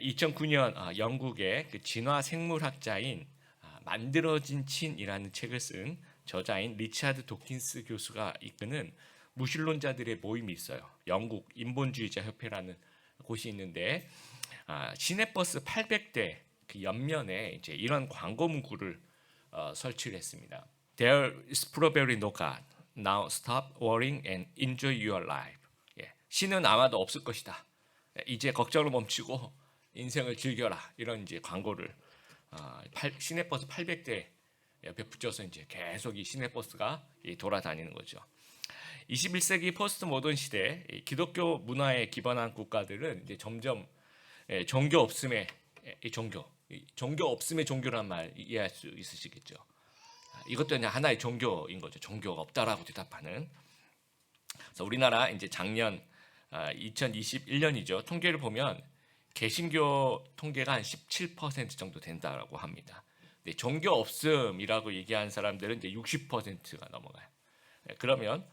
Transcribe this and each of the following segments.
2009년 영국의 그 진화 생물학자인 만들어진 친이라는 책을 쓴 저자인 리차드 도킨스 교수가 이끄는 무신론자들의 모임이 있어요. 영국 인본주의자 협회라는 곳이 있는데 시내버스 800대 그 옆면에 이제 이런 광고 문구를 설치를 했습니다. There is probably no God. Now stop worrying and enjoy your life. 신은 아마도 없을 것이다. 이제 걱정을 멈추고 인생을 즐겨라. 이런 이제 광고를 시내버스 800대 옆에 붙여서 이제 계속 이 시내버스가 돌아다니는 거죠. 21세기 포스트 모던 시대 기독교 문화에 기반한 국가들은 이제 점점 종교 없음의 종교란 말 이해할 수 있으시겠죠. 이것도 이제 하나의 종교인 거죠. 종교가 없다라고 대답하는. 그래서 우리나라 이제 작년 2021년이죠. 통계를 보면 개신교 통계가 한 17% 정도 된다라고 합니다. 근데 종교 없음이라고 얘기하는 사람들은 이제 60%가 넘어가요. 그러면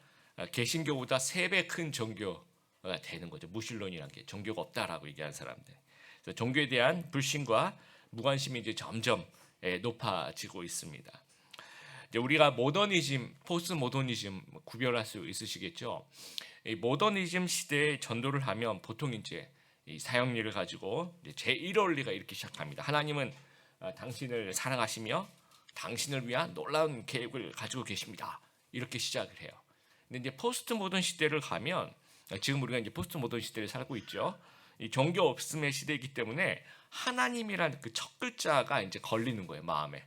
개신교보다 3배 큰 종교가 되는 거죠. 무신론이라는 게 종교가 없다라고 얘기하는 사람들. 그래서 종교에 대한 불신과 무관심이 이제 점점 높아지고 있습니다. 이제 우리가 모더니즘, 포스트 모더니즘 구별할 수 있으시겠죠. 이 모더니즘 시대에 전도를 하면 보통 이제 이 사형리를 가지고 제 1원리가 이렇게 시작합니다. 하나님은 당신을 사랑하시며 당신을 위한 놀라운 계획을 가지고 계십니다. 이렇게 시작을 해요. 근데 이제 포스트 모던 시대를 가면 지금 우리가 이제 포스트 모던 시대를 살고 있죠. 이 종교 없음의 시대이기 때문에 하나님이라는 그 첫 글자가 이제 걸리는 거예요, 마음에.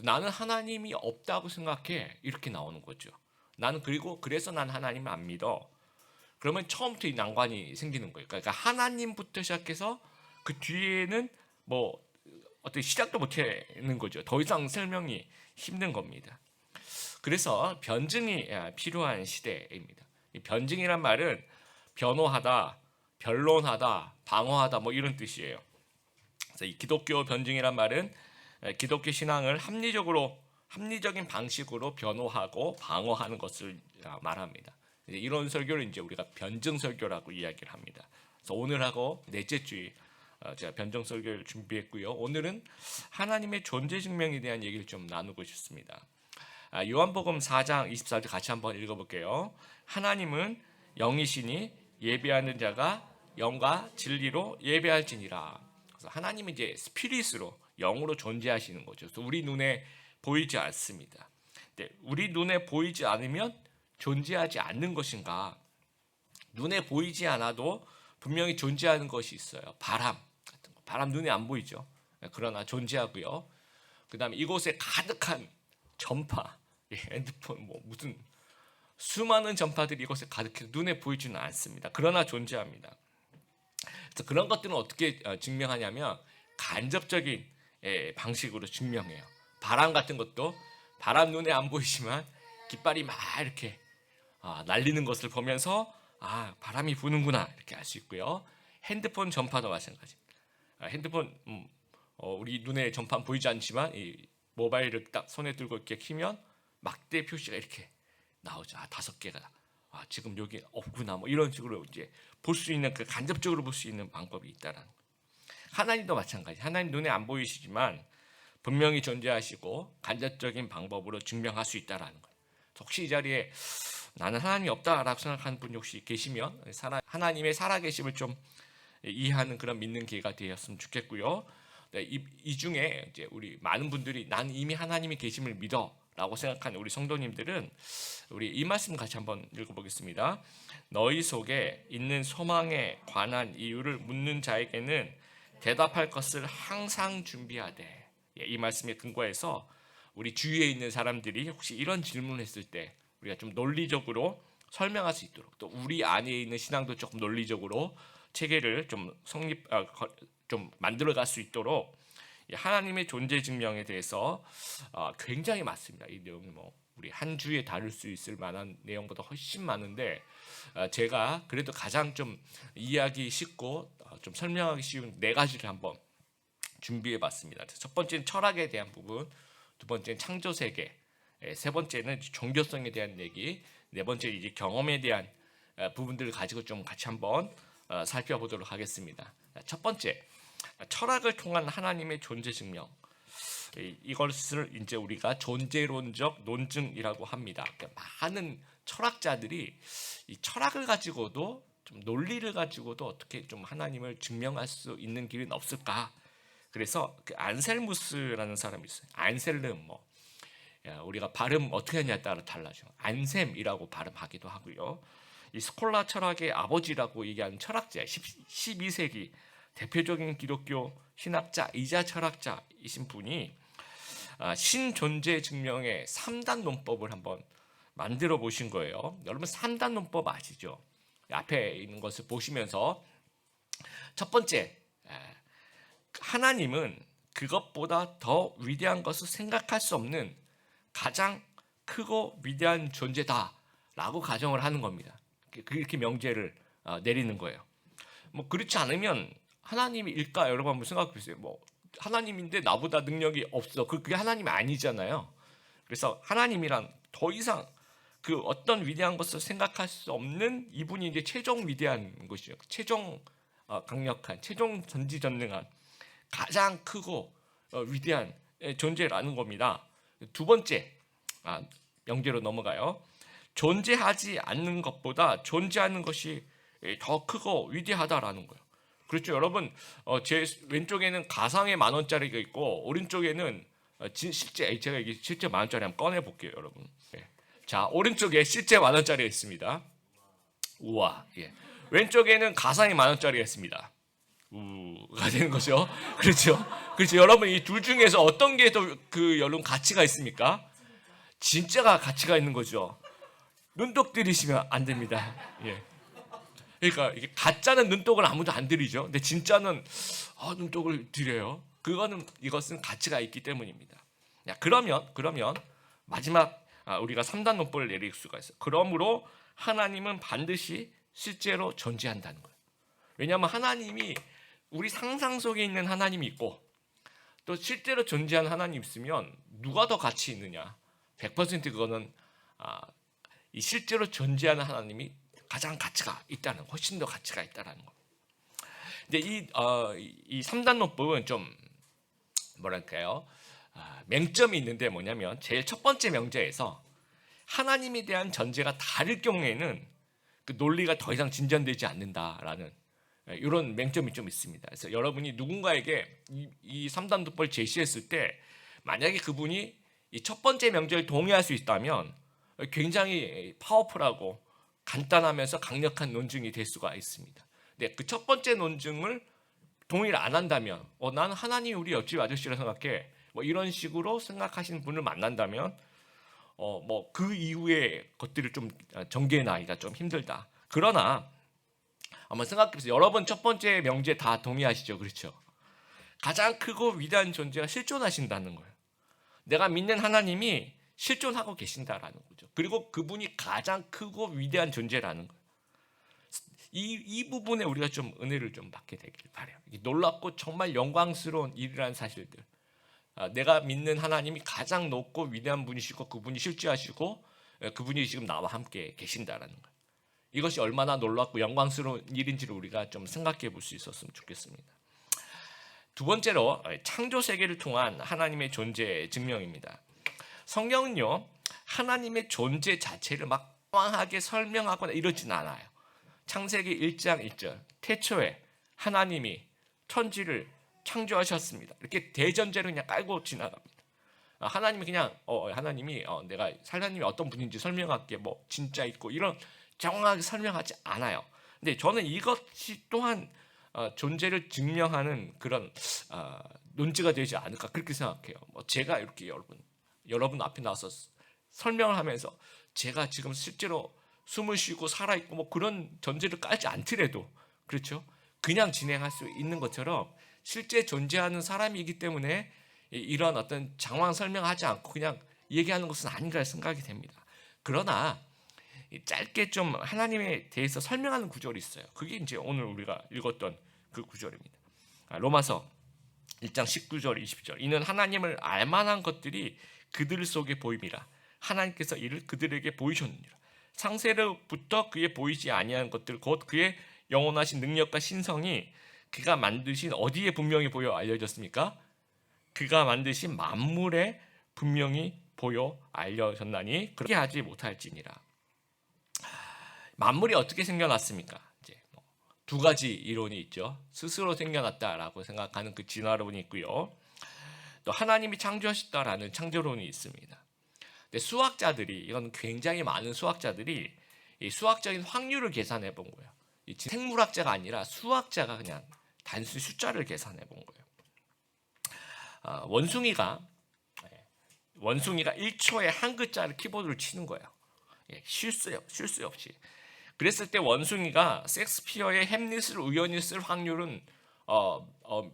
나는 하나님이 없다고 생각해. 이렇게 나오는 거죠. 나는 그래서 난 하나님을 안 믿어. 그러면 처음부터 이 난관이 생기는 거예요. 그러니까 하나님부터 시작해서 그 뒤에는 뭐 어떻게 시작도 못 하는 거죠. 더 이상 설명이 힘든 겁니다. 그래서 변증이 필요한 시대입니다. 이 변증이란 말은 변호하다, 변론하다, 방어하다 뭐 이런 뜻이에요. 그래서 이 기독교 변증이란 말은 기독교 신앙을 합리적인 방식으로 변호하고 방어하는 것을 말합니다. 이런 설교를 이제 우리가 변증 설교라고 이야기를 합니다. 그래서 오늘하고 넷째 주일 제가 변증 설교를 준비했고요. 오늘은 하나님의 존재 증명에 대한 얘기를 좀 나누고 싶습니다. 요한복음 4장 24절 같이 한번 읽어볼게요. 하나님은 영이시니 예배하는 자가 영과 진리로 예배할지니라. 그래서 하나님은 이제 스피릿으로 영으로 존재하시는 거죠. 그래서 우리 눈에 보이지 않습니다. 근데 우리 눈에 보이지 않으면 존재하지 않는 것인가? 눈에 보이지 않아도 분명히 존재하는 것이 있어요. 바람 같은 거. 바람 눈에 안 보이죠. 그러나 존재하고요. 그다음에 이곳에 가득한 전파, 핸드폰 뭐 무슨 수많은 전파들이 이곳에 가득해서 눈에 보이지는 않습니다. 그러나 존재합니다. 그래서 그런 것들은 어떻게 증명하냐면 간접적인 방식으로 증명해요. 바람 같은 것도 바람 눈에 안 보이지만 깃발이 막 이렇게 날리는 것을 보면서 바람이 부는구나 이렇게 알 수 있고요. 핸드폰 전파도 마찬가지입니다. 핸드폰 우리 눈에 전파 보이지 않지만 이 모바일을 딱 손에 들고 이렇게 키면 막대 표시가 이렇게 나오죠. 5개가 지금 여기 없구나 뭐 이런 식으로 이제 볼 수 있는 그 간접적으로 볼 수 있는 방법이 있다라는 거. 하나님도 마찬가지. 하나님 눈에 안 보이시지만 분명히 존재하시고 간접적인 방법으로 증명할 수 있다라는 거예요. 혹시 이 자리에 나는 하나님이 없다라고 생각하는 분이 혹시 계시면 하나님의 살아계심을 좀 이해하는 그런 믿는 기회가 되었으면 좋겠고요. 이 중에 이제 우리 많은 분들이 난 이미 하나님이 계심을 믿어라고 생각하는 우리 성도님들은 우리 이 말씀 같이 한번 읽어보겠습니다. 너희 속에 있는 소망에 관한 이유를 묻는 자에게는 대답할 것을 항상 준비하되. 이 말씀에 근거해서 우리 주위에 있는 사람들이 혹시 이런 질문을 했을 때 우리가 좀 논리적으로 설명할 수 있도록 또 우리 안에 있는 신앙도 조금 논리적으로 체계를 좀 만들어갈 수 있도록 하나님의 존재 증명에 대해서 굉장히 많습니다. 이 내용이 뭐 우리 한 주에 다룰 수 있을 만한 내용보다 훨씬 많은데 제가 그래도 가장 좀 이해하기 쉽고 좀 설명하기 쉬운 4가지를 한번 준비해봤습니다. 첫 번째는 철학에 대한 부분, 두 번째는 창조 세계, 세 번째는 종교성에 대한 얘기, 네 번째 이제 경험에 대한 부분들을 가지고 좀 같이 한번 살펴보도록 하겠습니다. 첫 번째, 철학을 통한 하나님의 존재 증명, 이것을 이제 우리가 존재론적 논증이라고 합니다. 그러니까 많은 철학자들이 이 철학을 가지고도 좀 논리를 가지고도 어떻게 좀 하나님을 증명할 수 있는 길은 없을까? 그래서 그 안셀무스라는 사람이 있어요. 안셀름 우리가 발음 어떻게 하냐에 따라 달라져. 안셈이라고 발음하기도 하고요. 이 스콜라 철학의 아버지라고 얘기하는 철학자, 12세기 대표적인 기독교 신학자이자 철학자이신 분이 신존재 증명의 3단 논법을 한번 만들어 보신 거예요. 여러분 3단 논법 아시죠? 앞에 있는 것을 보시면서 첫 번째, 하나님은 그것보다 더 위대한 것을 생각할 수 없는 가장 크고 위대한 존재다라고 가정을 하는 겁니다. 그렇게 명제를 내리는 거예요. 뭐 그렇지 않으면 하나님일까? 여러분 한번 생각해 보세요. 뭐 하나님인데 나보다 능력이 없어. 그게 하나님이 아니잖아요. 그래서 하나님이란 더 이상 그 어떤 위대한 것을 생각할 수 없는 이분이 이제 최종 위대한 것이죠. 최종 강력한, 최종 전지전능한, 가장 크고 위대한 존재라는 겁니다. 두 번째, 명제로 넘어가요. 존재하지 않는 것보다 존재하는 것이 더 크고 위대하다라는 거예요. 그렇죠, 여러분. 제 왼쪽에는 가상의 10,000원짜리가 있고 오른쪽에는 제가 이게 실제 10,000원짜리 한번 꺼내 볼게요, 여러분. 자, 오른쪽에 실제 10,000원짜리가 있습니다. 우와, 예. 왼쪽에는 가상의 10,000원짜리가 있습니다. 우가 되는 거죠. 그렇죠. 그렇죠. 여러분 이 둘 중에서 어떤 게 더 여러분 가치가 있습니까? 진짜가 가치가 있는 거죠. 눈독 들이시면 안 됩니다. 예. 그러니까 이게 가짜는 눈독을 아무도 안 들이죠. 근데 진짜는 눈독을 들여요. 이것은 가치가 있기 때문입니다. 그러면 마지막 우리가 3단 논법을 내릴 수가 있어요. 그러므로 하나님은 반드시 실제로 존재한다는 거예요. 왜냐하면 하나님이 우리 상상 속에 있는 하나님이 있고 또 실제로 존재하는 하나님이 있으면 누가 더 가치 있느냐? 100% 그거는 이 실제로 존재하는 하나님이 가장 가치가 있다는, 훨씬 더 가치가 있다라는 거. 근데 이 3단 논법은 좀 뭐랄까요? 맹점이 있는데 뭐냐면 제일 첫 번째 명제에서 하나님에 대한 전제가 다를 경우에는 그 논리가 더 이상 진전되지 않는다라는 이런 맹점이 좀 있습니다. 그래서 여러분이 누군가에게 이 3단 논법을 제시했을 때 만약에 그분이 이 첫 번째 명제를 동의할 수 있다면 굉장히 파워풀하고 간단하면서 강력한 논증이 될 수가 있습니다. 근데 그 첫 번째 논증을 동의를 안 한다면 나는 하나님이 우리 옆집 아저씨라 생각해. 뭐 이런 식으로 생각하시는 분을 만난다면 뭐 그 이후의 것들을 좀 전개해 나가기가 좀 힘들다. 그러나 한번 생각해보세요. 여러분 첫 번째 명제 다 동의하시죠? 그렇죠? 가장 크고 위대한 존재가 실존하신다는 거예요. 내가 믿는 하나님이 실존하고 계신다라는 거죠. 그리고 그분이 가장 크고 위대한 존재라는 거예요. 이 부분에 우리가 좀 은혜를 좀 받게 되길 바라요. 놀랍고 정말 영광스러운 일이라는 사실들. 내가 믿는 하나님이 가장 높고 위대한 분이시고 그분이 실제하시고 그분이 지금 나와 함께 계신다라는 거예요. 이것이 얼마나 놀랍고 영광스러운 일인지를 우리가 좀 생각해 볼 수 있었으면 좋겠습니다. 두 번째로 창조 세계를 통한 하나님의 존재 증명입니다. 성경은요, 하나님의 존재 자체를 막 꽝하게 설명하거나 이러진 않아요. 창세기 1장 1절 태초에 하나님이 천지를 창조하셨습니다. 이렇게 대전제를 그냥 깔고 지나갑니다. 하나님이 그냥 하나님이 내가 하나님이 어떤 분인지 설명할게 뭐 진짜 있고 이런 정확하게 설명하지 않아요. 근데 저는 이것이 또한 존재를 증명하는 그런 논지가 되지 않을까 그렇게 생각해요. 뭐 제가 이렇게 여러분 앞에 나와서 설명을 하면서 제가 지금 실제로 숨을 쉬고 살아있고 뭐 그런 전제를 깔지 않더라도 그렇죠? 그냥 진행할 수 있는 것처럼 실제 존재하는 사람이기 때문에 이런 어떤 장황 설명하지 않고 그냥 얘기하는 것은 아닌가 생각이 됩니다. 그러나 짧게 좀 하나님에 대해서 설명하는 구절이 있어요. 그게 이제 오늘 우리가 읽었던 그 구절입니다. 로마서 1장 19절 20절 이는 하나님을 알만한 것들이 그들 속에 보임이라 하나님께서 이를 그들에게 보이셨느니라. 창세로부터 그의 보이지 아니한 것들 곧 그의 영원하신 능력과 신성이 그가 만드신 어디에 분명히 보여 알려졌습니까? 그가 만드신 만물에 분명히 보여 알려졌나니 그렇게 하지 못할지니라. 만물이 어떻게 생겨났습니까? 이제 두 가지 이론이 있죠. 스스로 생겨났다라고 생각하는 그 진화론이 있고요. 또 하나님이 창조하셨다라는 창조론이 있습니다. 근데 수학자들이 이건 굉장히 많은 수학자들이 이 수학적인 확률을 계산해 본 거예요. 이 생물학자가 아니라 수학자가 그냥 단순히 숫자를 계산해 본 거예요. 원숭이가 1초에 한 글자를 키보드를 치는 거예요. 실수 없이. 그랬을 때 원숭이가 셰익스피어의 햄릿을 우연히 쓸 확률은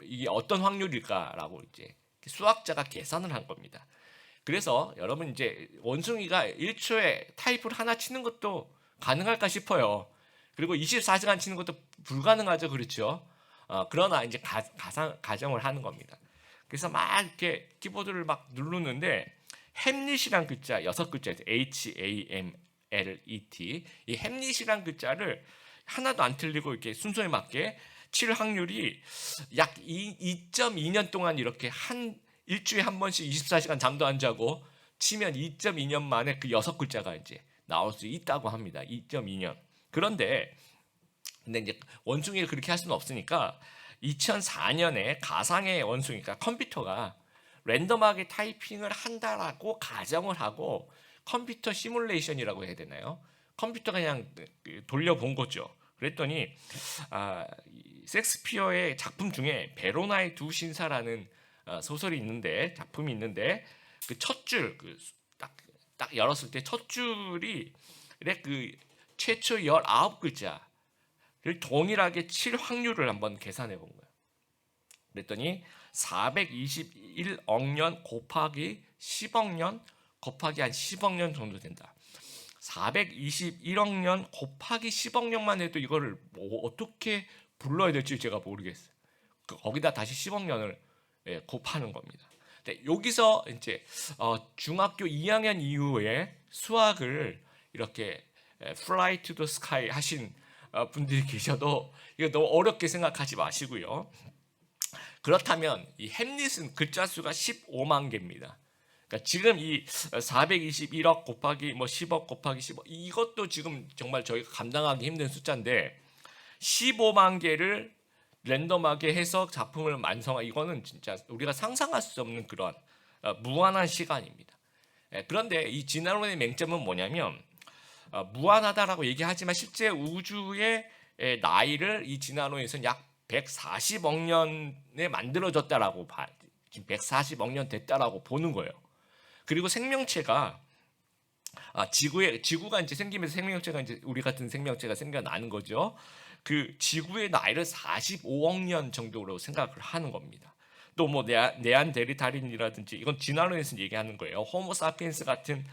이게 어떤 확률일까라고 이제 수학자가 계산을 한 겁니다. 그래서 여러분 이제 원숭이가 1초에 타이프를 하나 치는 것도 가능할까 싶어요. 그리고 24시간 치는 것도 불가능하죠, 그렇죠? 그러나 이제 가정을 하는 겁니다. 그래서 막 이렇게 키보드를 막 누르는데 햄릿이란 글자 6글자에서 HAMLET 이 햄릿이란 글자를 하나도 안 틀리고 이렇게 순서에 맞게 칠 확률이 약 2.2년 동안 이렇게 일주일에 한 번씩 24시간 잠도 안 자고 치면 2.2년 만에 그 6글자가 이제 나올 수 있다고 합니다. 2.2년. 근데 이제 원숭이를 그렇게 할 수는 없으니까 2004년에 가상의 원숭이가 컴퓨터가 랜덤하게 타이핑을 한다라고 가정을 하고 컴퓨터 시뮬레이션이라고 해야 되나요? 컴퓨터가 그냥 돌려본 거죠. 그랬더니 셰익스피어의 작품 중에 베로나의 두 신사라는 소설이 있는데 작품이 있는데 그 첫 줄 딱 열었을 때 첫 줄이 그 최초 19글자를 동일하게 칠 확률을 한번 계산해 본 거예요. 그랬더니 421억 년 곱하기 10억 년 곱하기 한 10억 년 정도 된다. 421억 년 곱하기 10억 년만 해도 이거를 어떻게 불러야 될지 제가 모르겠어요. 거기다 다시 10억 년을 곱하는 겁니다. 여기서 이제 중학교 2학년 이후에 수학을 이렇게 Fly to the Sky 하신 분들이 계셔도 이거 너무 어렵게 생각하지 마시고요. 그렇다면 이 햄릿은 글자 수가 15만 개입니다. 그러니까 지금 이 421억 곱하기 10억 곱하기 10억 이것도 지금 정말 저희가 감당하기 힘든 숫자인데 15만 개를 랜덤하게 해서 작품을 완성한 이거는 진짜 우리가 상상할 수 없는 그런 무한한 시간입니다. 그런데 이 진화론의 맹점은 뭐냐면 무한하다라고 얘기하지만 실제 우주의 나이를 이 진화론에서는 약 140억 년에 만들어졌다라고 지금 140억 년 됐다라고 보는 거예요. 그리고 생명체가 지구가 이제 생기면서 생명체가 이제 우리 같은 생명체가 생겨나는 거죠. 그 지구의 나이를 45억 년 정도로 생각을 하는 겁니다. 또 뭐 네안데르탈인이라든지 이건 진화론에서 얘기하는 거예요. 호모사피엔스 같은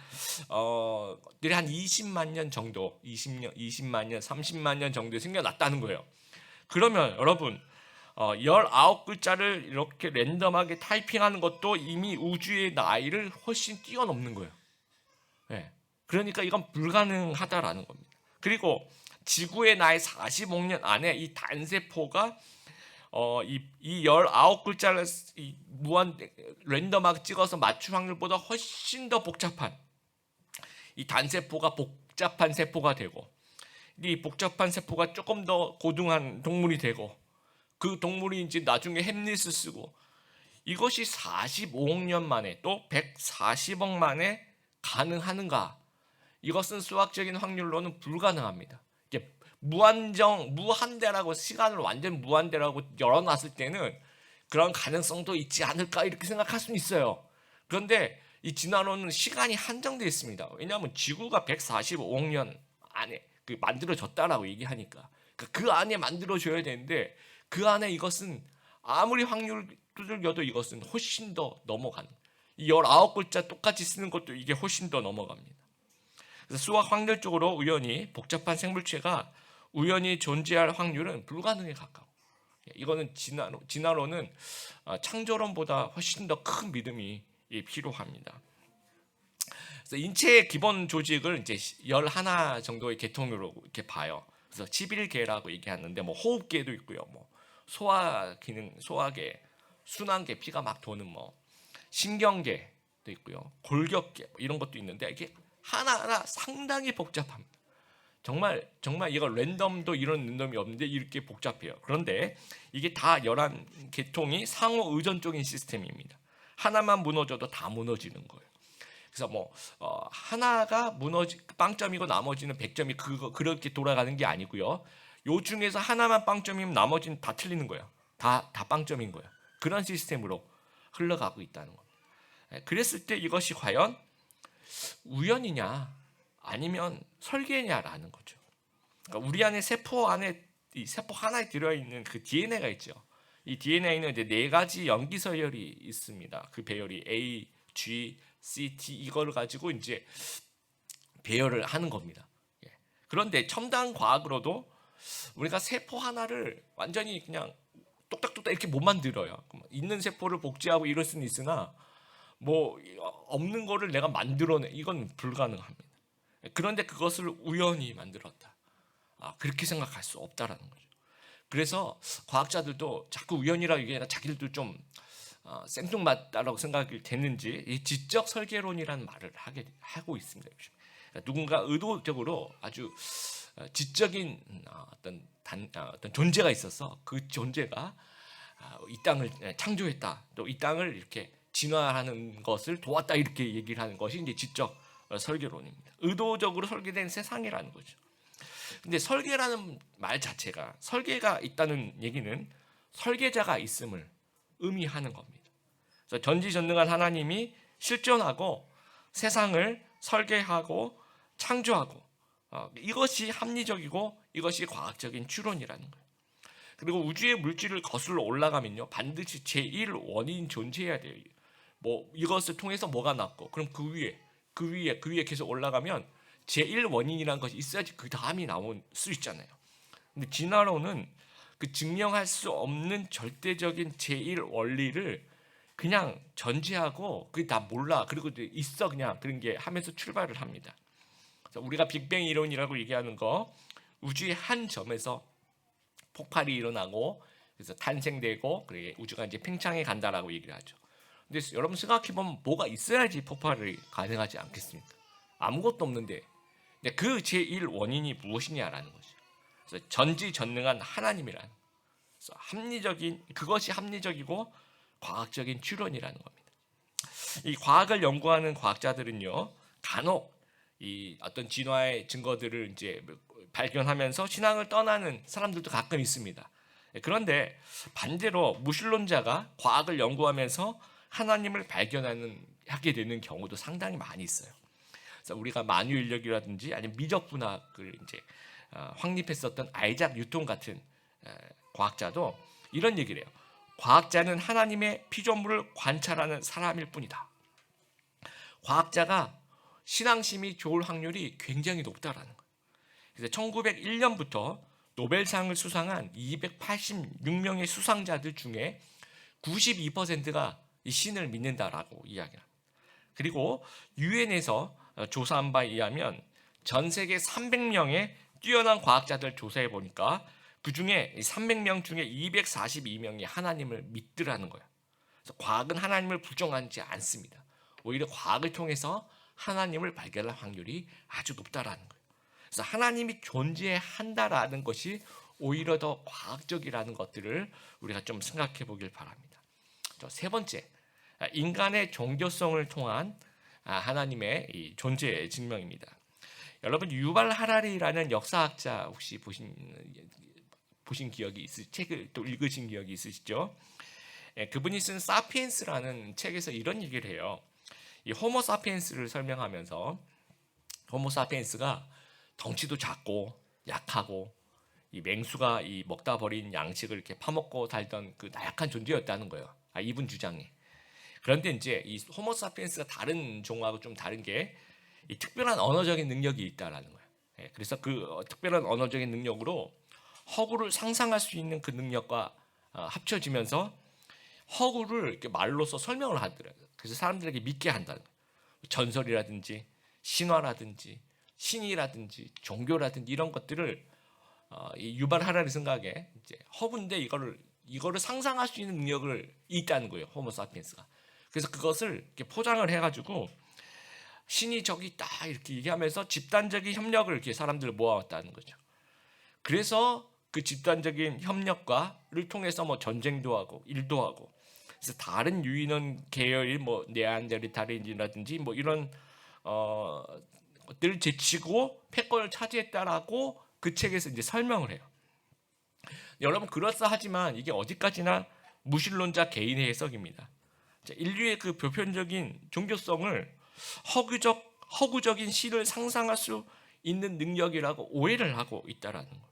들이 한 20만 년 정도, 20만 년, 30만 년 정도에 생겨났다는 거예요. 그러면 여러분 19글자를 이렇게 랜덤하게 타이핑하는 것도 이미 우주의 나이를 훨씬 뛰어넘는 거예요. 네. 그러니까 이건 불가능하다라는 겁니다. 그리고 지구의 나이 45억 년 안에 이 단세포가 이 19글자를 무한 랜덤하게 찍어서 맞출 확률보다 훨씬 더 복잡한 이 단세포가 복잡한 세포가 되고 이 복잡한 세포가 조금 더 고등한 동물이 되고 그 동물이 이제 나중에 햄릿을 쓰고 이것이 45억 년 만에 또 140억 만에 가능하는가? 이것은 수학적인 확률로는 불가능합니다. 이게 무한대라고 시간을 완전 무한대라고 열어놨을 때는 그런 가능성도 있지 않을까 이렇게 생각할 수는 있어요. 그런데 이 진화론은 시간이 한정되어 있습니다. 왜냐하면 지구가 145억 년 안에 만들어졌다라고 얘기하니까 그 안에 만들어져야 되는데 그 안에 이것은 아무리 확률을 두들겨도 이것은 훨씬 더 넘어가는 이 19글자 똑같이 쓰는 것도 이게 훨씬 더 넘어갑니다. 그래서 수학 확률적으로 우연히 복잡한 생물체가 우연히 존재할 확률은 불가능에 가까워. 이거는 진화론은 창조론보다 훨씬 더 큰 믿음이 필요합니다. 그래서 인체의 기본 조직을 이제 11 정도의 계통으로 이렇게 봐요. 그래서 11개라고 얘기하는데 뭐 호흡계도 있고요. 뭐 소화 기능, 소화계, 순환계, 피가 막 도는 뭐 신경계도 있고요, 골격계 뭐 이런 것도 있는데 이게 하나하나 상당히 복잡합니다. 정말 이거 랜덤도 이런 랜덤이 없는데 이렇게 복잡해요. 그런데 이게 다 11계통이 상호 의존적인 시스템입니다. 하나만 무너져도 다 무너지는 거예요. 그래서 뭐 하나가 빵점이고 나머지는 100점이 그렇게 돌아가는 게 아니고요. 요 중에서 하나만 빵점이면 나머지는 다 틀리는 거예요. 다 빵점인 거예요. 그런 시스템으로 흘러가고 있다는 겁니다. 그랬을 때 이것이 과연 우연이냐 아니면 설계냐라는 거죠. 그러니까 우리 안에 세포 안에 이 세포 하나에 들어 있는 그 DNA가 있죠. 이 DNA는 이제 4가지 염기 서열이 있습니다. 그 배열이 A, G, C, T 이거를 가지고 이제 배열을 하는 겁니다. 그런데 첨단 과학으로도 우리가 세포 하나를 완전히 그냥 똑딱똑딱 이렇게 못 만들어요. 있는 세포를 복제하고 이럴 수는 있으나 뭐 없는 거를 내가 만들어내 이건 불가능합니다. 그런데 그것을 우연히 만들었다. 그렇게 생각할 수 없다라는 거죠. 그래서 과학자들도 자꾸 우연이라고 얘기하니까 자기들도 좀 생뚱맞다라고 생각이 되는지 이 지적 설계론이라는 말을 하고 있습니다. 그러니까 누군가 의도적으로 아주 지적인 어떤 존재가 있어서 그 존재가 이 땅을 창조했다. 또 이 땅을 이렇게 진화하는 것을 도왔다 이렇게 얘기를 하는 것이 이제 지적 설계론입니다. 의도적으로 설계된 세상이라는 거죠. 근데 설계라는 말 자체가 설계가 있다는 얘기는 설계자가 있음을 의미하는 겁니다. 그래서 전지전능한 하나님이 실존하고 세상을 설계하고 창조하고 이것이 합리적이고 이것이 과학적인 추론이라는 거예요. 그리고 우주의 물질을 거슬러 올라가면요 반드시 제1원인이 존재해야 돼요. 뭐 이것을 통해서 뭐가 났고 그럼 그 위에 계속 올라가면 제1원인이라는 것이 있어야지 그 다음이 나올 수 있잖아요. 근데 진화론은 그 증명할 수 없는 절대적인 제1원리를 그냥 전제하고 그게 다 몰라 그리고 있어 그냥 그런 게 하면서 출발을 합니다. 그래서 우리가 빅뱅 이론이라고 얘기하는 거 우주의 한 점에서 폭발이 일어나고 그래서 탄생되고 그게 우주가 이제 팽창해 간다라고 얘기를 하죠. 근데 여러분 생각해 보면 뭐가 있어야지 폭발이 가능하지 않겠습니까? 아무것도 없는데 그 제1 원인이 무엇이냐라는 거죠. 그래서 전지전능한 하나님이라는 그래서 그것이 합리적이고 과학적인 추론이라는 겁니다. 이 과학을 연구하는 과학자들은요 간혹 이 어떤 진화의 증거들을 이제 발견하면서 신앙을 떠나는 사람들도 가끔 있습니다. 그런데 반대로 무신론자가 과학을 연구하면서 하나님을 하게 되는 경우도 상당히 많이 있어요. 그래서 우리가 만유인력이라든지 아니면 미적분학을 이제 확립했었던 아이작 뉴턴 같은 과학자도 이런 얘기를 해요. 과학자는 하나님의 피조물을 관찰하는 사람일 뿐이다. 과학자가 신앙심이 좋을 확률이 굉장히 높다라는 거예요. 그래서 1901년부터 노벨상을 수상한 286명의 수상자들 중에 92%가 이 신을 믿는다라고 이야기합니다. 그리고 유엔에서 조사한 바에 의하면 전 세계 300명의 뛰어난 과학자들 조사해 보니까 그 중에 300명 중에 242명이 하나님을 믿더라는 거예요. 그래서 과학은 하나님을 부정하지 않습니다. 오히려 과학을 통해서 하나님을 발견할 확률이 아주 높다라는 거예요. 그래서 하나님이 존재한다라는 것이 오히려 더 과학적이라는 것들을 우리가 좀 생각해 보길 바랍니다. 세 번째, 인간의 종교성을 통한 하나님의 이 존재 증명입니다. 여러분 유발 하라리라는 역사학자 혹시 보신 기억이 책을 또 읽으신 기억이 있으시죠? 그분이 쓴 사피엔스라는 책에서 이런 얘기를 해요. 이 호모 사피엔스를 설명하면서 호모 사피엔스가 덩치도 작고 약하고 이 맹수가 이 먹다 버린 양식을 이렇게 파먹고 살던 그 나약한 존재였다는 거예요. 이분 주장이. 그런데 이제 이 호모 사피엔스가 다른 종하고 좀 다른 게 이 특별한 언어적인 능력이 있다라는 거예요. 그래서 그 특별한 언어적인 능력으로 허구를 상상할 수 있는 그 능력과 합쳐지면서 허구를 이렇게 말로써 설명을 하더라고요. 그래서 사람들에게 믿게 한다는 거예요. 전설이라든지 신화라든지 신이라든지 종교라든지 이런 것들을 이 유발 하라리 생각에 이제 허구인데 이거를 이거를 상상할 수 있는 능력을 있다는 거예요. 호모사피엔스가. 그래서 그것을 이렇게 포장을 해가지고 신이 저기 있다 이렇게 얘기하면서 집단적인 협력을 이렇게 사람들을 모아왔다는 거죠. 그래서 그 집단적인 협력과를 통해서 뭐 전쟁도 하고 일도 하고, 그래서 다른 유인원 계열인 뭐 네안데르탈인이라든지 뭐 이런 것들을 제치고 패권을 차지했다라고 그 책에서 이제 설명을 해요. 여러분, 그럴싸하지만 이게 어디까지나 무신론자 개인의 해석입니다. 인류의 그 보편적인 종교성을 허구적인 신을 상상할 수 있는 능력이라고 오해를 하고 있다라는 거예요.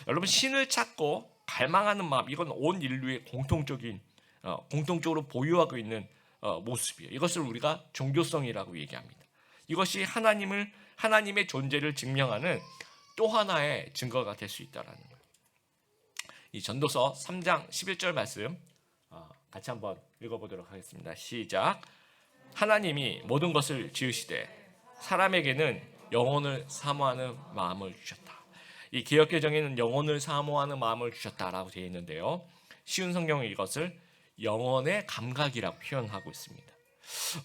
여러분, 신을 찾고 갈망하는 마음, 이건 온 인류의 공통적으로 보유하고 있는 모습이에요. 이것을 우리가 종교성이라고 얘기합니다. 이것이 하나님의 존재를 증명하는 또 하나의 증거가 될 수 있다라는 거예요. 이 전도서 3장 11절 말씀 같이 한번 읽어보도록 하겠습니다. 시작. 하나님이 모든 것을 지으시되 사람에게는 영혼을 사모하는 마음을 주셨다. 이 개역개정에는 영혼을 사모하는 마음을 주셨다라고 되어 있는데요. 쉬운 성경은 이것을 영혼의 감각이라고 표현하고 있습니다.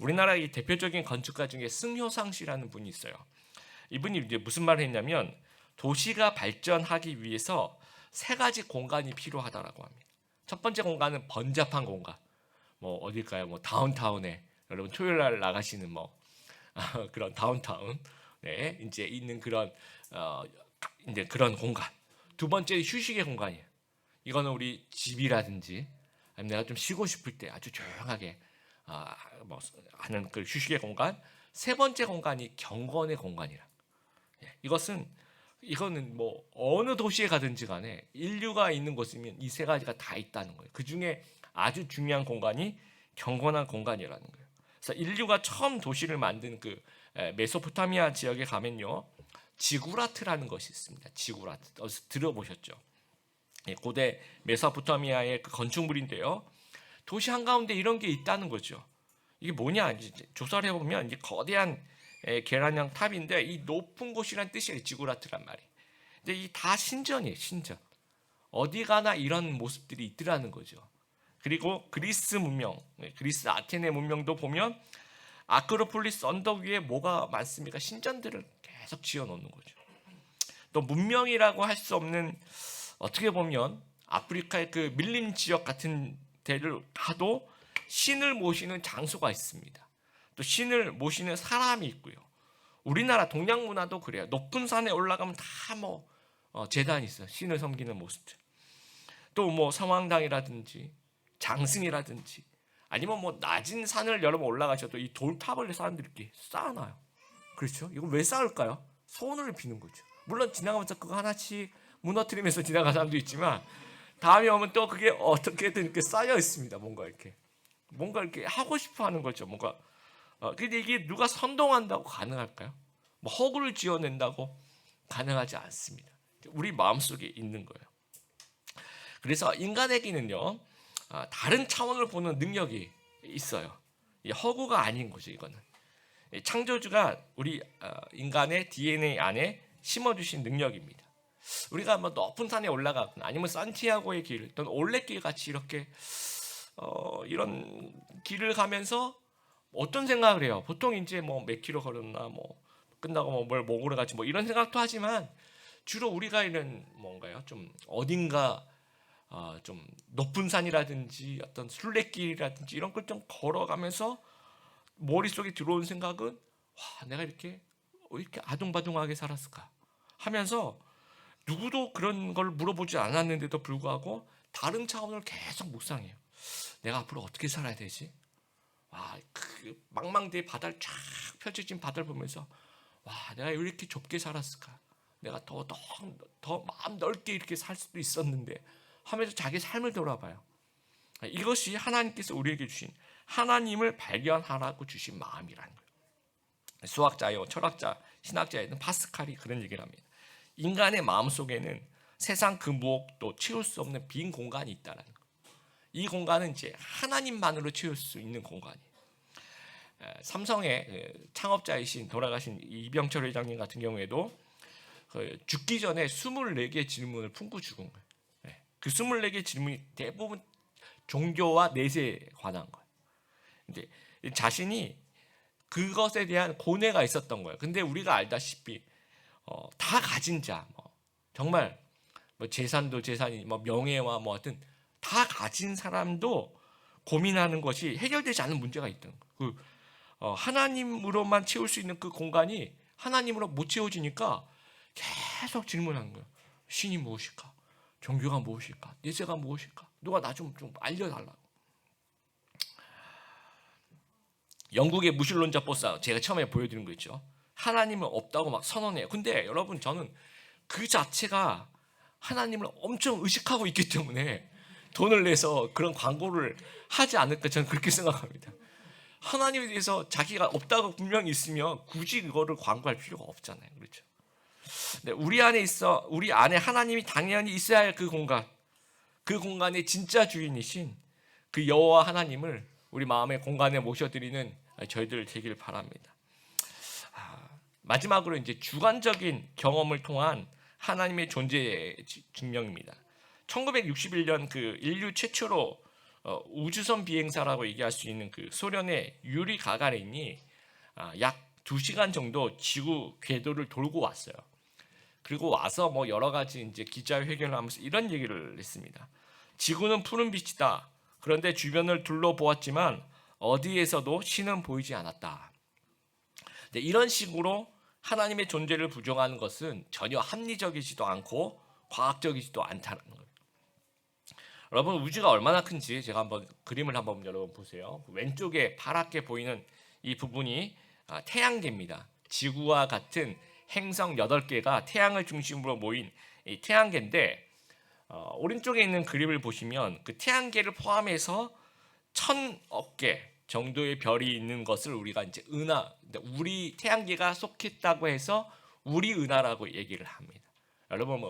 우리나라의 대표적인 건축가 중에 승효상 씨라는 분이 있어요. 이분이 이제 무슨 말을 했냐면, 도시가 발전하기 위해서 세 가지 공간이 필요하다라고 합니다. 첫 번째 공간은 번잡한 공간. 뭐 어딜까요? 뭐 다운타운에 여러분 토요일 날 나가시는 뭐 그런 다운타운 네, 이제 있는 그런 이제 그런 공간. 두 번째 휴식의 공간이에요. 이거는 우리 집이라든지 아니면 내가 좀 쉬고 싶을 때 아주 조용하게 뭐 하는 그 휴식의 공간. 세 번째 공간이 경건의 공간이라. 이거는 뭐 어느 도시에 가든지 간에 인류가 있는 곳이면 이 세 가지가 다 있다는 거예요. 그 중에 아주 중요한 공간이 경건한 공간이라는 거예요. 그래서 인류가 처음 도시를 만든 그 메소포타미아 지역에 가면요, 지구라트라는 것이 있습니다. 지구라트 들어보셨죠? 고대 메소포타미아의 그 건축물인데요. 도시 한가운데 이런 게 있다는 거죠. 이게 뭐냐? 이제 조사를 해보면 이제 거대한 계란형 탑인데 이 높은 곳이란 뜻이에요. 지구라트란 말이. 근데 이 다 신전이에요. 신전. 어디 가나 이런 모습들이 있더라는 거죠. 그리고 그리스 문명, 그리스 아테네 문명도 보면 아크로폴리스 언덕 위에 뭐가 많습니까? 신전들을 계속 지어놓는 거죠. 또 문명이라고 할 수 없는, 어떻게 보면 아프리카의 그 밀림 지역 같은 데를 가도 신을 모시는 장소가 있습니다. 또 신을 모시는 사람이 있고요. 우리나라 동양 문화도 그래요. 높은 산에 올라가면 다 뭐 제단이 있어요. 신을 섬기는 모습들. 또 뭐 성황당이라든지 장승이라든지 아니면 뭐 낮은 산을 여러분 올라가셔도 이 돌탑을 사람들이 이렇게 쌓아놔요. 그렇죠? 이거 왜 쌓을까요? 소원을 비는 거죠. 물론 지나가면서 그거 하나씩 무너뜨리면서 지나가는 사람도 있지만 다음에 오면 또 그게 어떻게든 이렇게 쌓여 있습니다. 뭔가 이렇게 하고 싶어 하는 거죠. 뭔가. 근데 이게 누가 선동한다고 가능할까요? 뭐 허구를 지어낸다고 가능하지 않습니다. 우리 마음속에 있는 거예요. 그래서 인간에게는요, 다른 차원을 보는 능력이 있어요. 이 허구가 아닌 거죠. 이거는 창조주가 우리 인간의 DNA 안에 심어주신 능력입니다. 우리가 뭐 높은 산에 올라가거나 아니면 산티아고의 길 또는 올레길 같이 이렇게 이런 길을 가면서 어떤 생각을 해요? 보통 이제 뭐 몇 킬로 걸었나, 뭐 끝나고 뭐 뭘 먹으러 가지, 뭐 이런 생각도 하지만 주로 우리가 이런 뭔가요? 좀 어딘가 좀 높은 산이라든지 어떤 순례길이라든지 이런 걸 좀 걸어가면서 머릿속에 들어온 생각은, 와, 내가 이렇게 아둥바둥하게 살았을까 하면서 누구도 그런 걸 물어보지 않았는데도 불구하고 다른 차원을 계속 묵상해요. 내가 앞으로 어떻게 살아야 되지? 와, 그 망망대해 바다를 쫙 펼쳐진 바다를 보면서, 와, 내가 왜 이렇게 좁게 살았을까? 내가 더 마음 넓게 이렇게 살 수도 있었는데 하면서 자기 삶을 돌아봐요. 이것이 하나님께서 우리에게 주신, 하나님을 발견하라고 주신 마음이라는 거예요. 수학자요, 철학자, 신학자에는 파스칼이 그런 얘기를 합니다. 인간의 마음속에는 세상 그 무엇도 채울 수 없는 빈 공간이 있다는 거예요. 이 공간은 이제 하나님만으로 채울 수 있는 공간이에요. 삼성의 창업자이신 돌아가신 이병철 회장님 같은 경우에도 죽기 전에 24개의 질문을 품고 죽은 거예요. 그 24개 질문이 대부분 종교와 내세에 관한 거예요. 근데 자신이 그것에 대한 고뇌가 있었던 거예요. 근데 우리가 알다시피 다 가진 자, 정말 재산도 재산이 명예와 하여튼 다 가진 사람도 고민하는 것이 해결되지 않은 문제가 있던 거예요. 하나님으로만 채울 수 있는 그 공간이 하나님으로 못 채워지니까 계속 질문하는 거예요. 신이 무엇일까? 종교가 무엇일까? 내세가 무엇일까? 누가 나 좀 알려달라고. 영국의 무신론자 보사, 제가 처음에 보여드린 거 있죠. 하나님은 없다고 막 선언해요. 근데 여러분, 저는 그 자체가 하나님을 엄청 의식하고 있기 때문에 돈을 내서 그런 광고를 하지 않을까, 저는 그렇게 생각합니다. 하나님에 대해서 자기가 없다고 분명히 있으면 굳이 그거를 광고할 필요가 없잖아요. 그렇죠? 근데 우리 안에 하나님이 당연히 있어야 할 그 공간, 그 공간의 진짜 주인이신 그 여호와 하나님을 우리 마음의 공간에 모셔드리는 저희들 되길 바랍니다. 마지막으로 이제 주관적인 경험을 통한 하나님의 존재 증명입니다. 1961년 그 인류 최초로 우주선 비행사라고 얘기할 수 있는 그 소련의 유리 가가린이 약 2시간 정도 지구 궤도를 돌고 왔어요. 그리고 와서 여러 가지 이제 기자회견을 하면서 이런 얘기를 했습니다. 지구는 푸른 빛이다. 그런데 주변을 둘러보았지만 어디에서도 신은 보이지 않았다. 네, 이런 식으로 하나님의 존재를 부정하는 것은 전혀 합리적이지도 않고 과학적이지도 않다는 거예요. 여러분, 우주가 얼마나 큰지 제가 그림을 한번 여러분 보세요. 왼쪽에 파랗게 보이는 이 부분이 태양계입니다. 지구와 같은 행성 8개가 태양을 중심으로 모인 이 태양계인데, 오른쪽에 있는 그림을 보시면 그 태양계를 포함해서 1000억 개 정도의 별이 있는 것을 우리가 이제 우리 태양계가 속했다고 해서 우리 은하라고 얘기를 합니다. 여러분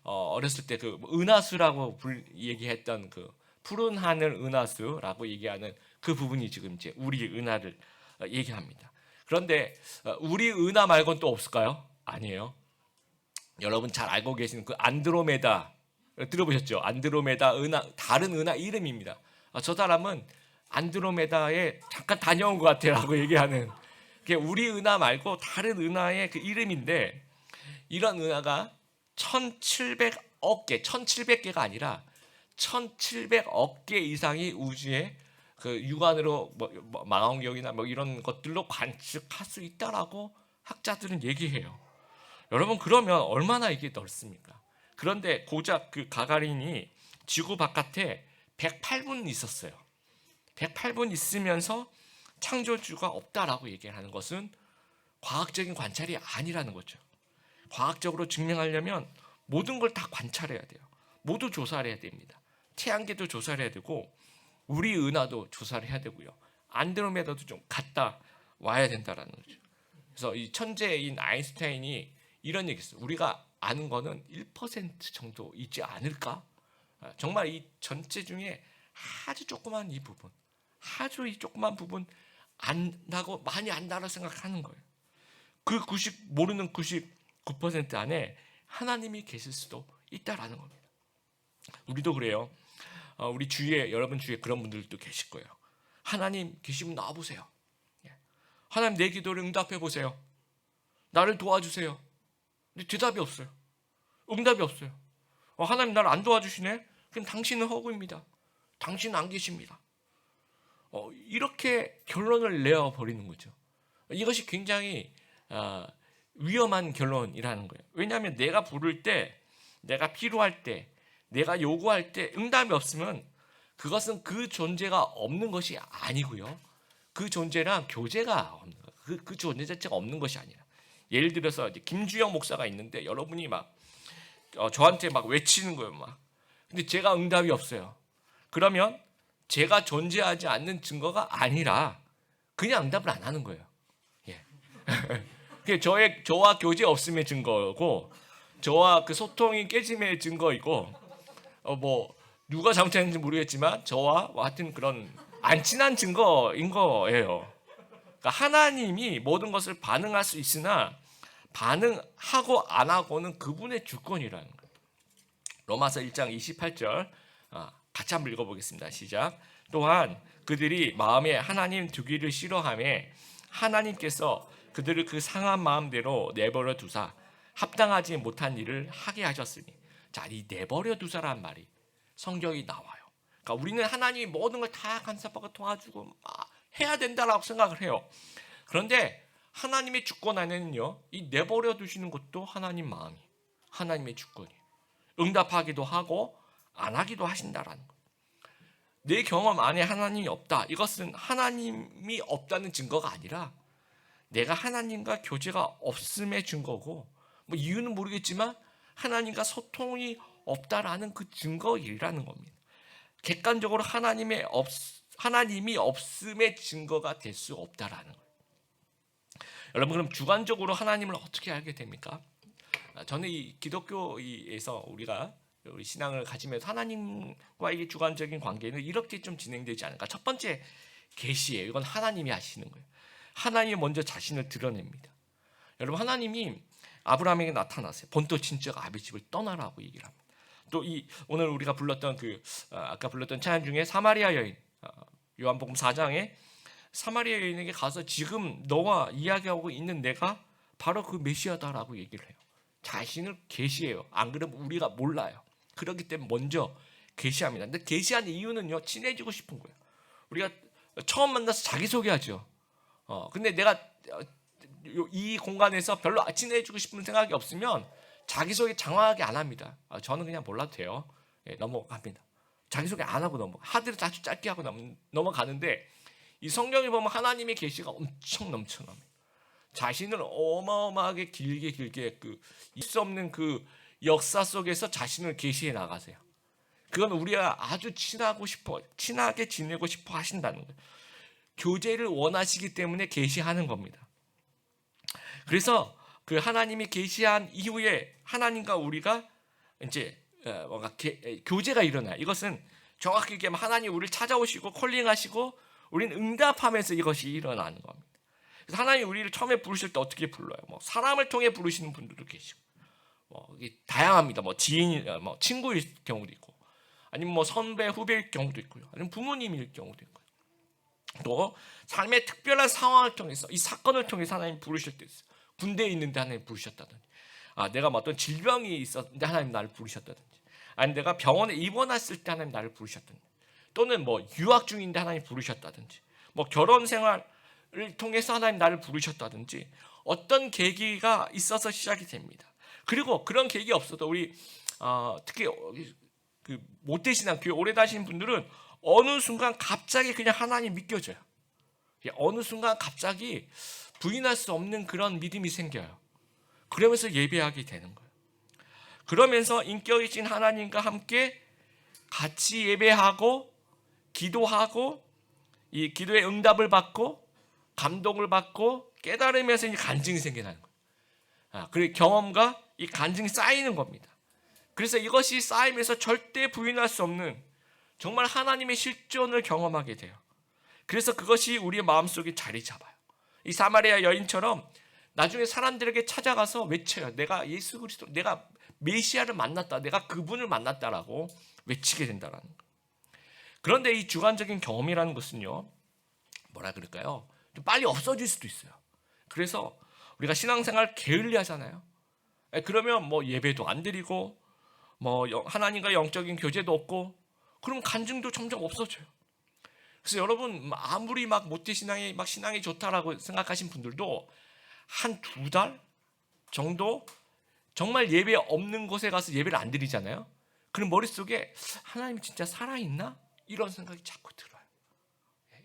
어렸을 때 그 은하수라고 얘기했던 그 푸른 하늘 은하수라고 얘기하는 그 부분이 지금 이제 우리 은하를 얘기합니다. 그런데 우리 은하 말고는 또 없을까요? 아니에요. 여러분 잘 알고 계시는 그 안드로메다 들어보셨죠? 안드로메다 은하, 다른 은하 이름입니다. 저 사람은 안드로메다에 잠깐 다녀온 것 같아라고 얘기하는 게 우리 은하 말고 다른 은하의 그 이름인데, 이런 은하가 1700억 개, 1700개가 아니라 1700억 개 이상이 우주에 그 육안으로 망원경이나 이런 것들로 관측할 수 있다라고 학자들은 얘기해요. 여러분, 그러면 얼마나 이게 넓습니까? 그런데 고작 그 가가린이 지구 바깥에 108분 있었어요. 108분 있으면서 창조주가 없다라고 얘기하는 것은 과학적인 관찰이 아니라는 거죠. 과학적으로 증명하려면 모든 걸 다 관찰해야 돼요. 모두 조사를 해야 됩니다. 태양계도 조사를 해야 되고 우리 은하도 조사를 해야 되고요. 안드로메다도 좀 갔다 와야 된다라는 거죠. 그래서 이 천재인 아인슈타인이 이런 얘기했어요. 우리가 아는 거는 1% 정도 있지 않을까? 정말 이 전체 중에 아주 조그만 이 부분, 아주 이 조그만 부분 안다고 많이 안다고 생각하는 거예요. 그 모르는 99% 안에 하나님이 계실 수도 있다라는 겁니다. 우리도 그래요. 우리 주위에, 여러분 주위에 그런 분들도 계실 거예요. 하나님 계시면 나와보세요. 하나님 내 기도를 응답해 보세요. 나를 도와주세요. 근데 대답이 없어요. 응답이 없어요. 하나님 나를 안 도와주시네? 그럼 당신은 허구입니다. 당신은 안 계십니다. 이렇게 결론을 내어버리는 거죠. 이것이 굉장히 위험한 결론이라는 거예요. 왜냐하면 내가 부를 때, 내가 필요할 때, 내가 요구할 때 응답이 없으면 그것은 그 존재가 없는 것이 아니고요. 그 존재랑 교제가 없는 거예요. 그 존재 자체가 없는 것이 아니라. 예를 들어서 이제 김주영 목사가 있는데 여러분이 저한테 외치는 거예요. 근데 제가 응답이 없어요. 그러면 제가 존재하지 않는 증거가 아니라 그냥 응답을 안 하는 거예요. 그게 저와 교제 없음의 증거고, 저와 그 소통이 깨짐의 증거이고, 누가 잘못했는지 모르겠지만 저와 같은 그런 안 친한 증거인 거예요. 그러니까 하나님이 모든 것을 반응할 수 있으나 반응하고 안 하고는 그분의 주권이라는 거예요. 로마서 1장 28절 같이 한번 읽어보겠습니다. 시작. 또한 그들이 마음에 하나님 두기를 싫어하며 하나님께서 그들을 그 상한 마음대로 내버려 두사 합당하지 못한 일을 하게 하셨으니. 자, 이 내버려 두사라는 말이 성경이 나와요. 그러니까 우리는 하나님이 모든 걸 다 간섭하고 도와주고 해야 된다라고 생각을 해요. 그런데 하나님의 주권 안에는요, 이 내버려 두시는 것도 하나님 마음이, 하나님의 주권이에요. 응답하기도 하고 안 하기도 하신다라는 거예요. 내 경험 안에 하나님이 없다. 이것은 하나님이 없다는 증거가 아니라 내가 하나님과 교제가 없음의 증거고, 뭐 이유는 모르겠지만 하나님과 소통이 없다라는 그 증거이라는 겁니다. 객관적으로 하나님이 없음의 증거가 될 수 없다라는 거예요. 여러분, 그럼 주관적으로 하나님을 어떻게 알게 됩니까? 저는 이 기독교에서 우리가 우리 신앙을 가지면서 하나님과의 주관적인 관계는 이렇게 좀 진행되지 않을까. 첫 번째, 계시예요. 이건 하나님이 하시는 거예요. 하나님이 먼저 자신을 드러냅니다. 여러분, 하나님이 아브라함에게 나타나세요. 본토 친척 아비 집을 떠나라고 얘기를 합니다. 또 오늘 우리가 불렀던 아까 불렀던 찬양 중에 사마리아 여인, 요한복음 4장에 사마리아 여인에게 가서 지금 너와 이야기하고 있는 내가 바로 그 메시아다라고 얘기를 해요. 자신을 계시해요. 안 그러면 우리가 몰라요. 그렇기 때문에 먼저 계시합니다. 근데 계시한 이유는요, 친해지고 싶은 거예요. 우리가 처음 만나서 자기소개하죠. 근데 내가 이 공간에서 별로 친해지고 싶은 생각이 없으면 자기소개 장황하게 안 합니다. 저는 그냥 몰라도 돼요. 넘어갑니다. 자기소개 안 하고 하드를 아주 짧게 하고 넘어가는데, 이 성경에 보면 하나님의 계시가 엄청 넘쳐납니다. 자신을 어마어마하게 길게 있을 수 없는 그 역사 속에서 자신을 계시해 나가세요. 그건 우리가 아주 친하게 지내고 싶어 하신다는 거예요. 교제를 원하시기 때문에 계시하는 겁니다. 그래서 그 하나님이 계시한 이후에 하나님과 우리가 이제 뭔가 교제가 일어나요. 이것은 정확히 얘기하면 하나님 우리를 찾아오시고 콜링하시고 우리는 응답하면서 이것이 일어나는 겁니다. 그래서 하나님 우리를 처음에 부르실 때 어떻게 불러요? 뭐 사람을 통해 부르시는 분들도 계시고, 이게 다양합니다. 지인, 친구일 경우도 있고, 아니면 선배, 후배일 경우도 있고요, 아니면 부모님일 경우도 있고요. 또 삶의 특별한 상황을 통해서, 이 사건을 통해서 하나님 부르실 때 있어요. 군대에 있는데 하나님 부르셨다든지, 내가 어떤 질병이 있었는데 하나님 나를 부르셨다든지, 아니 내가 병원에 입원했을 때 하나님 나를 부르셨다든지, 또는 유학 중인데 하나님 부르셨다든지, 결혼 생활을 통해서 하나님 나를 부르셨다든지, 어떤 계기가 있어서 시작이 됩니다. 그리고 그런 계기 없어도 우리 특히 그 모태신앙 교회 오래 다니신 분들은 어느 순간 갑자기 그냥 하나님 믿겨져요. 어느 순간 갑자기 부인할 수 없는 그런 믿음이 생겨요. 그러면서 예배하게 되는 거예요. 그러면서 인격이신 하나님과 함께 같이 예배하고 기도하고, 이 기도의 응답을 받고 감동을 받고 깨달으면서 이제 간증이 생겨나는 거예요. 그리고 경험과 이 간증이 쌓이는 겁니다. 그래서 이것이 쌓이면서 절대 부인할 수 없는 정말 하나님의 실존을 경험하게 돼요. 그래서 그것이 우리의 마음속에 자리 잡아요. 이 사마리아 여인처럼 나중에 사람들에게 찾아가서 외쳐요. 내가 예수 그리스도, 내가 메시아를 만났다, 내가 그분을 만났다라고 외치게 된다는 거예요. 그런데 이 주관적인 경험이라는 것은요, 뭐라 그럴까요? 좀 빨리 없어질 수도 있어요. 그래서 우리가 신앙생활 게을리하잖아요. 그러면 예배도 안 드리고 하나님과 영적인 교제도 없고, 그럼 간증도 점점 없어져요. 그래서 여러분, 아무리 모태신앙이 신앙이 좋다라고 생각하신 분들도 한 2달 정도 정말 예배 없는 곳에 가서 예배를 안 드리잖아요. 그럼 머릿속에 하나님이 진짜 살아있나? 이런 생각이 자꾸 들어요.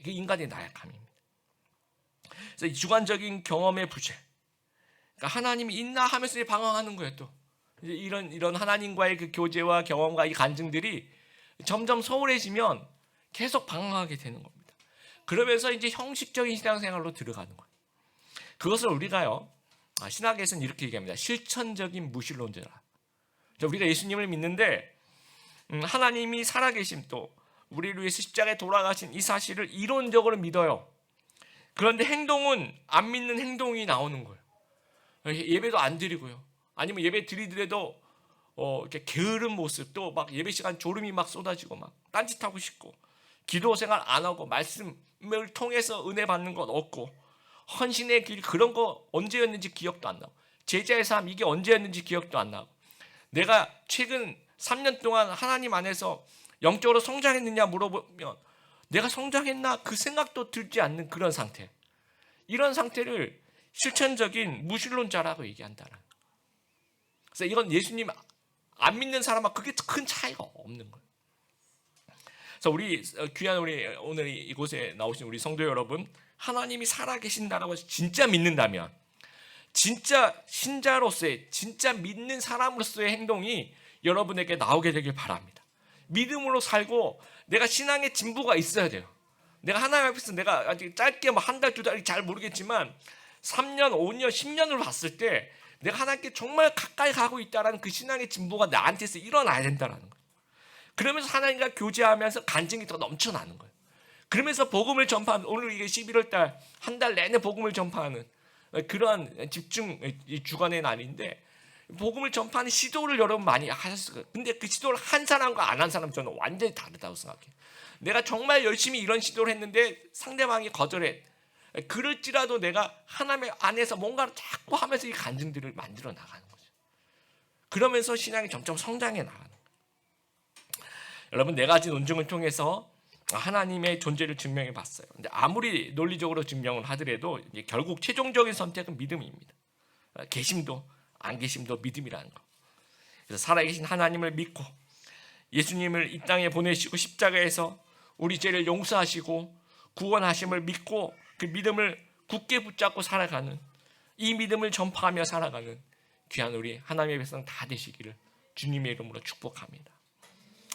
이게 인간의 나약함입니다. 그래서 이 주관적인 경험의 부재, 그러니까 하나님이 있나 하면서 방황하는 거예요. 또 이런 하나님과의 그 교제와 경험과 이 간증들이 점점 소홀해지면 계속 방황하게 되는 겁니다. 그러면서 이제 형식적인 신앙생활로 들어가는 거예요. 그것을 우리가요, 신학에서는 이렇게 얘기합니다. 실천적인 무신론자라. 우리가 예수님을 믿는데 하나님이 살아계심, 또 우리를 위해서 십자가에 돌아가신 이 사실을 이론적으로 믿어요. 그런데 행동은 안 믿는 행동이 나오는 거예요. 예배도 안 드리고요, 아니면 예배 드리더라도 이렇게 게으른 모습, 또 막 예배 시간 졸음이 막 쏟아지고 막 딴짓하고 싶고, 기도 생활 안 하고 말씀을 통해서 은혜 받는 것 없고, 헌신의 길 그런 거 언제였는지 기억도 안 나고, 제자의 삶 이게 언제였는지 기억도 안 나고, 내가 최근 3년 동안 하나님 안에서 영적으로 성장했느냐 물어보면 내가 성장했나 그 생각도 들지 않는 그런 상태. 이런 상태를 실천적인 무신론자라고 얘기한다는. 그래서 이건 예수님 안 믿는 사람과 그게 큰 차이가 없는 거예요. 그래서 우리 귀한 우리 오늘 이곳에 나오신 우리 성도 여러분, 하나님이 살아계신다라고 진짜 믿는다면, 진짜 신자로서의, 진짜 믿는 사람으로서의 행동이 여러분에게 나오게 되길 바랍니다. 믿음으로 살고 내가 신앙의 진보가 있어야 돼요. 내가 하나님 앞에서 내가 아직 짧게 한 달, 두 달이 잘 모르겠지만 3년, 5년, 10년을 봤을 때 내가 하나님께 정말 가까이 가고 있다는 그 신앙의 진보가 나한테서 일어나야 된다는 거예요. 그러면서 하나님과 교제하면서 간증이 더 넘쳐나는 거예요. 그러면서 복음을 전파하는, 오늘 이게 11월 달 한 달 내내 복음을 전파하는 그러한 집중 주간의 날인데, 복음을 전파하는 시도를 여러분 많이 하셨을 거예요. 근데 그 시도를 한 사람과 안 한 사람 저는 완전히 다르다고 생각해요. 내가 정말 열심히 이런 시도를 했는데 상대방이 거절해. 그럴지라도 내가 하나님 안에서 뭔가를 자꾸 하면서 이 간증들을 만들어 나가는 거죠. 그러면서 신앙이 점점 성장해 나가는 거예요. 여러분, 네 가지 논증을 통해서 하나님의 존재를 증명해 봤어요. 근데 아무리 논리적으로 증명을 하더라도 이제 결국 최종적인 선택은 믿음입니다. 계심도 안 계심도 믿음이라는 거. 그래서 살아계신 하나님을 믿고 예수님을 이 땅에 보내시고 십자가에서 우리 죄를 용서하시고 구원하심을 믿고 그 믿음을 굳게 붙잡고 살아가는, 이 믿음을 전파하며 살아가는 귀한 우리 하나님의 백성 다 되시기를 주님의 이름으로 축복합니다.